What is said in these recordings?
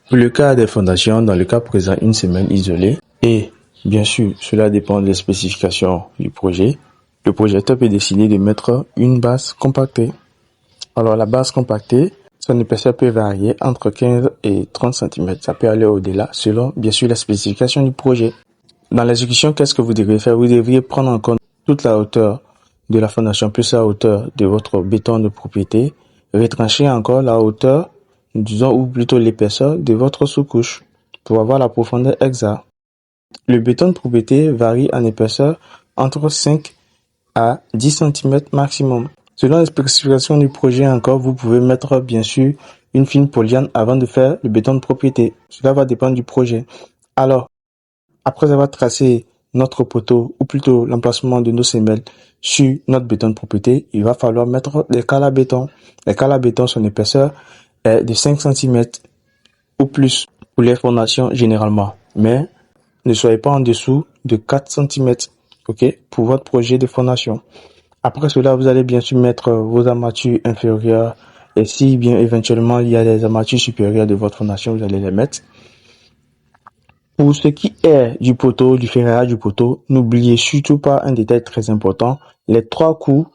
Pour le cas des fondations, dans le cas présent, une semaine isolée. Et bien sûr, cela dépend des spécifications du projet. Le projecteur peut décider de mettre une base compactée. Alors la base compactée, son épaisseur peut varier entre 15 et 30 cm. Ça peut aller au-delà selon bien sûr la spécification du projet. Dans l'exécution, qu'est-ce que vous devriez faire? Vous devriez prendre en compte toute la hauteur de la fondation plus la hauteur de votre béton de propriété, retrancher encore la hauteur, disons, ou plutôt l'épaisseur de votre sous-couche pour avoir la profondeur exacte. Le béton de propriété varie en épaisseur entre 5 à 10 cm maximum. Selon les spécifications du projet encore, vous pouvez mettre bien sûr une fine polyane avant de faire le béton de propriété. Cela va dépendre du projet. Alors, après avoir tracé notre poteau, ou plutôt l'emplacement de nos semelles sur notre béton de propriété, il va falloir mettre les cales à béton. Les cales à béton, son épaisseur est de 5 cm ou plus pour les fondations généralement. Mais ne soyez pas en dessous de 4 cm, ok, pour votre projet de fondation. Après cela, vous allez bien sûr mettre vos armatures inférieures et si bien éventuellement il y a des armatures supérieures de votre fondation, vous allez les mettre. Pour ce qui est du poteau, du ferraillage du poteau, n'oubliez surtout pas un détail très important, les 3 coups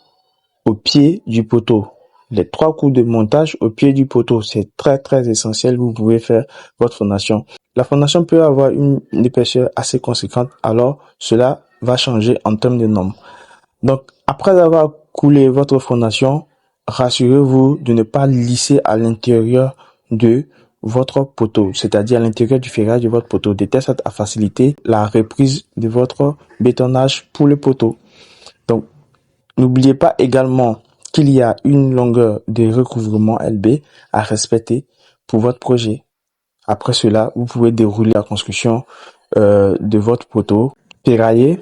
au pied du poteau. Les 3 coups de montage au pied du poteau, c'est très essentiel, vous pouvez faire votre fondation. La fondation peut avoir une épaisseur assez conséquente, alors cela va changer en termes de normes. Donc, après avoir coulé votre fondation, rassurez-vous de ne pas lisser à l'intérieur de votre poteau, c'est-à-dire à l'intérieur du ferrage de votre poteau, de telle sorte à faciliter la reprise de votre bétonnage pour le poteau. Donc, n'oubliez pas également qu'il y a une longueur de recouvrement LB à respecter pour votre projet. Après cela, vous pouvez dérouler la construction de votre poteau, ferrailler,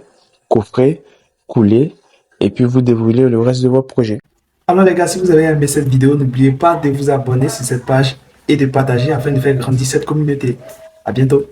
coffrer, couler, et puis vous déroulez le reste de votre projet. Alors les gars, si vous avez aimé cette vidéo, n'oubliez pas de vous abonner sur cette page et de partager afin de faire grandir cette communauté. À bientôt.